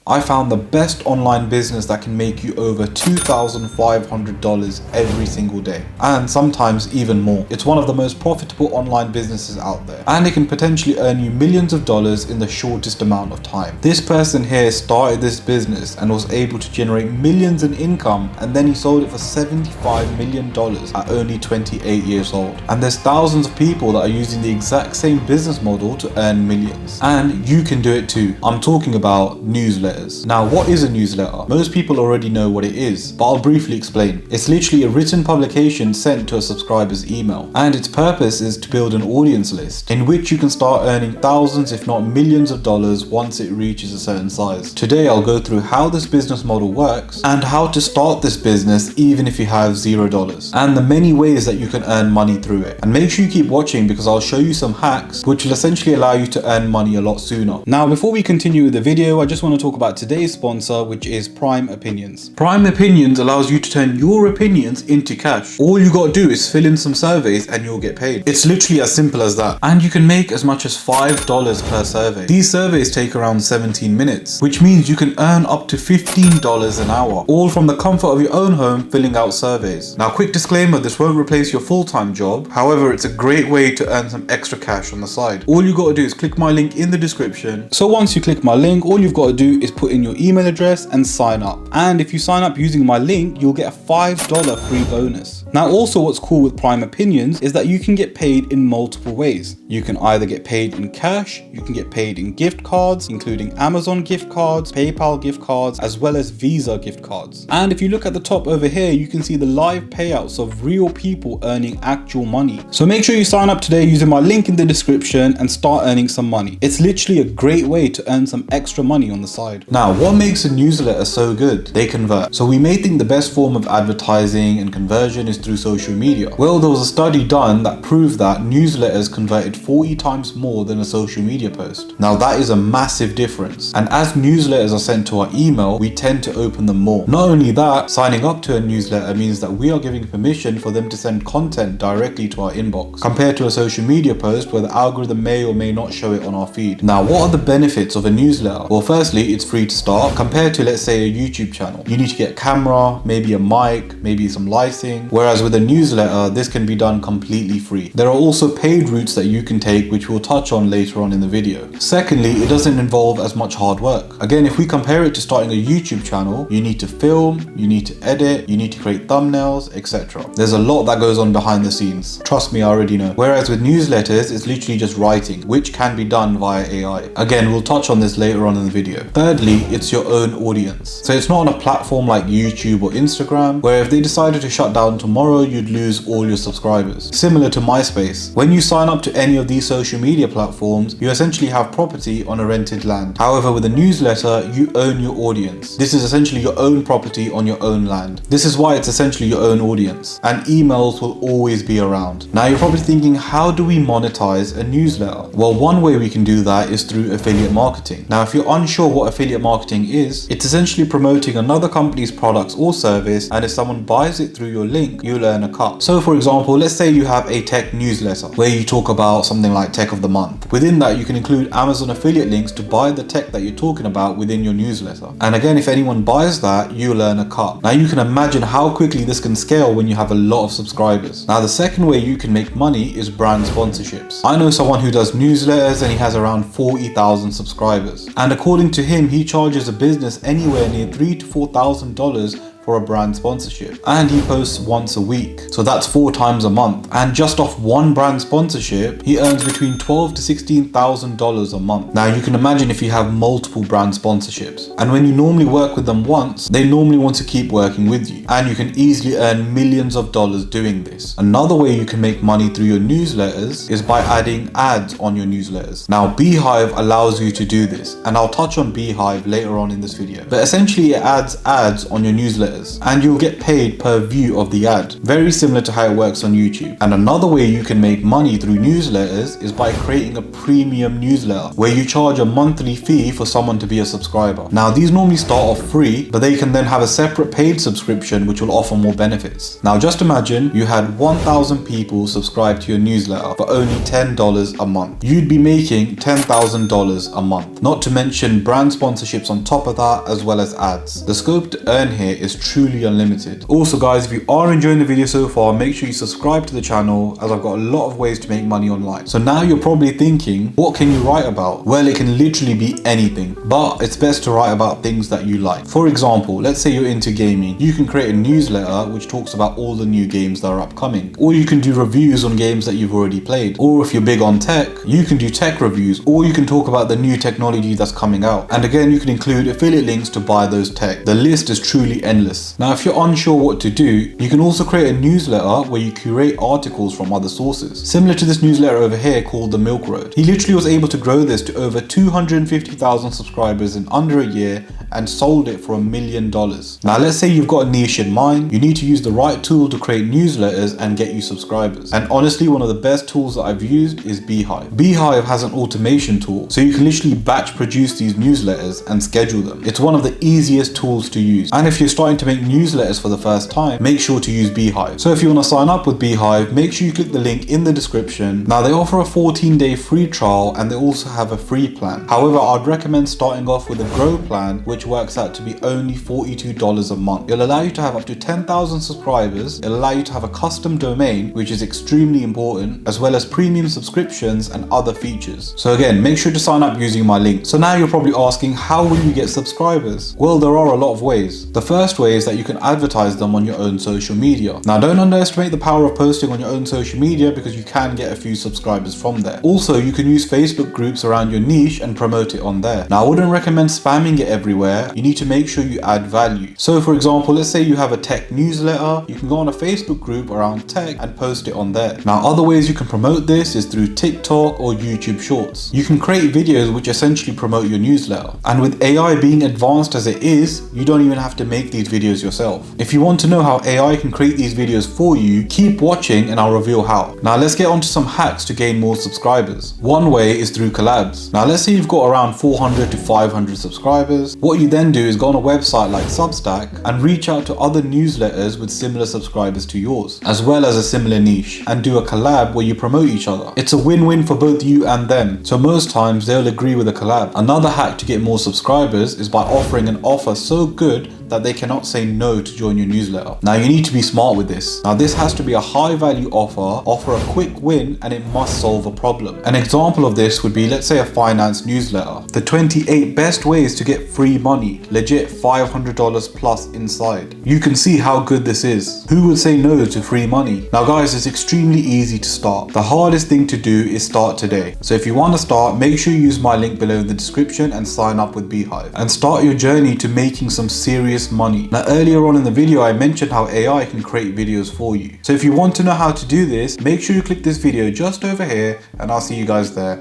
I found the best online business that can make you over $2,500 every single day, and sometimes even more. It's one of the most profitable online businesses out there, and it can potentially earn you millions of dollars in the shortest amount of time. This person here started this business and was able to generate millions in income, and then he sold it for $75 million at only 28 years old. And there's thousands of people that are using the exact same business model to earn millions, and you can do it too. I'm talking about newsletters. Now, what is a newsletter? Most people already know what it is, but I'll briefly explain. It's literally a written publication sent to a subscriber's email, and its purpose is to build an audience list in which you can start earning thousands if not millions of dollars once it reaches a certain size. Today I'll go through how this business model works and how to start this business even if you have $0, and the many ways that you can earn money through it. And make sure you keep watching because I'll show you some hacks which will essentially allow you to earn money a lot sooner. Now, before we continue with the video, I just want to talk about today's sponsor, which is Prime Opinions. Prime Opinions allows you to turn your opinions into cash. All you gotta do is fill in some surveys and you'll get paid. It's literally as simple as that. And you can make as much as $5 per survey. These surveys take around 17 minutes, which means you can earn up to $15 an hour, all from the comfort of your own home filling out surveys. Now, quick disclaimer, this won't replace your full-time job. However, it's a great way to earn some extra cash on the side. All you gotta do is click my link in the description. So once you click my link, all you've got to do is put in your email address and sign up. And if you sign up using my link, you'll get a $5 free bonus. Now, also what's cool with Prime Opinions is that you can get paid in multiple ways. You can either get paid in cash, you can get paid in gift cards, including Amazon gift cards, PayPal gift cards, as well as Visa gift cards. And if you look at the top over here, you can see the live payouts of real people earning actual money. So make sure you sign up today using my link in the description and start earning some money. It's literally a great way to earn some extra money on the side. Now, what makes a newsletter so good? They convert. So we may think the best form of advertising and conversion is through social media. Well, there was a study done that proved that newsletters converted 40 times more than a social media post. Now, that is a massive difference. And as newsletters are sent to our email, we tend to open them more. Not only that, signing up to a newsletter means that we are giving permission for them to send content directly to our inbox, compared to a social media post where the algorithm may or may not show it on our feed. Now, what are the benefits of a newsletter? Well, firstly, it's free to start compared to, let's say, a YouTube channel. You need to get a camera, maybe a mic, maybe some lighting, whereas with a newsletter, this can be done completely free. There are also paid routes that you can take, which we'll touch on later on in the video. Secondly, it doesn't involve as much hard work. Again, if we compare it to starting a YouTube channel, you need to film, you need to edit, you need to create thumbnails, etc. There's a lot that goes on behind the scenes. Trust me, I already know. Whereas with newsletters, it's literally just writing, which can be done via AI. Again, we'll touch on this later on in the video. Thirdly, it's your own audience. So it's not on a platform like YouTube or Instagram, where if they decided to shut down tomorrow, you'd lose all your subscribers. Similar to MySpace. When you sign up to any of these social media platforms, you essentially have property on a rented land. However, with a newsletter, you own your audience. This is essentially your own property on your own land. This is why it's essentially your own audience, and emails will always be around. Now, you're probably thinking, how do we monetize a newsletter? Well, one way we can do that is through affiliate marketing. Now, if you're unsure what affiliate marketing is, it's essentially promoting another company's products or service, and if someone buys it through your link, you'll earn a cut. So for example, let's say you have a tech newsletter where you talk about something like tech of the month. Within that, you can include Amazon affiliate links to buy the tech that you're talking about within your newsletter. And again, if anyone buys that, you'll earn a cut. Now, you can imagine how quickly this can scale when you have a lot of subscribers. Now, the second way you can make money is brand sponsorships. I know someone who does newsletters and he has around 40,000 subscribers. And according to him, he charges a business anywhere near $3,000 to $4,000 for a brand sponsorship, and he posts once a week, so that's 4 times a month. And just off one brand sponsorship, he earns between $12,000 to $16,000 a month. Now, you can imagine if you have multiple brand sponsorships, and when you normally work with them once, they normally want to keep working with you, and you can easily earn millions of dollars doing this. Another way you can make money through your newsletters is by adding ads on your newsletters. Now, Beehiiv allows you to do this, and I'll touch on Beehiiv later on in this video, but essentially it adds ads on your newsletters newsletters, and you'll get paid per view of the ad, very similar to how it works on YouTube. And another way you can make money through newsletters is by creating a premium newsletter where you charge a monthly fee for someone to be a subscriber. Now these normally start off free, but they can then have a separate paid subscription which will offer more benefits. Now just imagine you had 1,000 people subscribe to your newsletter for only $10 a month. You'd be making $10,000 a month, not to mention brand sponsorships on top of that, as well as ads. The scope to earn here is truly unlimited. Also guys, if you are enjoying the video so far, make sure you subscribe to the channel, as I've got a lot of ways to make money online. So now you're probably thinking, what can you write about? Well, it can literally be anything, but it's best to write about things that you like. For example, let's say you're into gaming. You can create a newsletter which talks about all the new games that are upcoming, or you can do reviews on games that you've already played. Or if you're big on tech, you can do tech reviews, or you can talk about the new technology that's coming out. And again, you can include affiliate links to buy those tech. The list is truly endless. Now, if you're unsure what to do, you can also create a newsletter where you curate articles from other sources. Similar to this newsletter over here called The Milk Road. He literally was able to grow this to over 250,000 subscribers in under a year and sold it for $1 million. Now let's say you've got a niche in mind, you need to use the right tool to create newsletters and get you subscribers. And honestly, one of the best tools that I've used is Beehiiv. Beehiiv has an automation tool, so you can literally batch produce these newsletters and schedule them. It's one of the easiest tools to use. And if you're starting to make newsletters for the first time, make sure to use Beehiiv. So if you want to sign up with Beehiiv, make sure you click the link in the description. Now they offer a 14-day free trial and they also have a free plan. However, I'd recommend starting off with a Grow plan, which works out to be only $42 a month. It'll allow you to have up to 10,000 subscribers. It'll allow you to have a custom domain, which is extremely important, as well as premium subscriptions and other features. So again, make sure to sign up using my link. So now you're probably asking, how will you get subscribers? Well, there are a lot of ways. The first way is that you can advertise them on your own social media. Now don't underestimate the power of posting on your own social media, because you can get a few subscribers from there. Also, you can use Facebook groups around your niche and promote it on there. Now I wouldn't recommend spamming it everywhere. You need to make sure you add value. So for example, let's say you have a tech newsletter, you can go on a Facebook group around tech and post it on there. Now other ways you can promote this is through TikTok or YouTube Shorts. You can create videos which essentially promote your newsletter. And with AI being advanced as it is, you don't even have to make these videos yourself. If you want to know how AI can create these videos for you, keep watching and I'll reveal how. Now let's get onto some hacks to gain more subscribers. One way is through collabs. Now let's say you've got around 400 to 500 subscribers. What you then do is go on a website like Substack and reach out to other newsletters with similar subscribers to yours, as well as a similar niche, and do a collab where you promote each other. It's a win-win for both you and them, so most times they'll agree with a collab. Another hack to get more subscribers is by offering an offer so good that they cannot say no to join your newsletter. Now you need to be smart with this. Now this has to be a high value offer a quick win, and it must solve a problem. An example of this would be, let's say, a finance newsletter. The 28 best ways to get free money, legit $500 plus inside. You can see how good this is. Who would say no to free money? Now guys, it's extremely easy to start. The hardest thing to do is start today. So if you want to start, make sure you use my link below in the description and sign up with Beehiiv and start your journey to making some serious money. Now earlier on in the video I mentioned how AI can create videos for you. So if you want to know how to do this, make sure you click this video just over here and I'll see you guys there.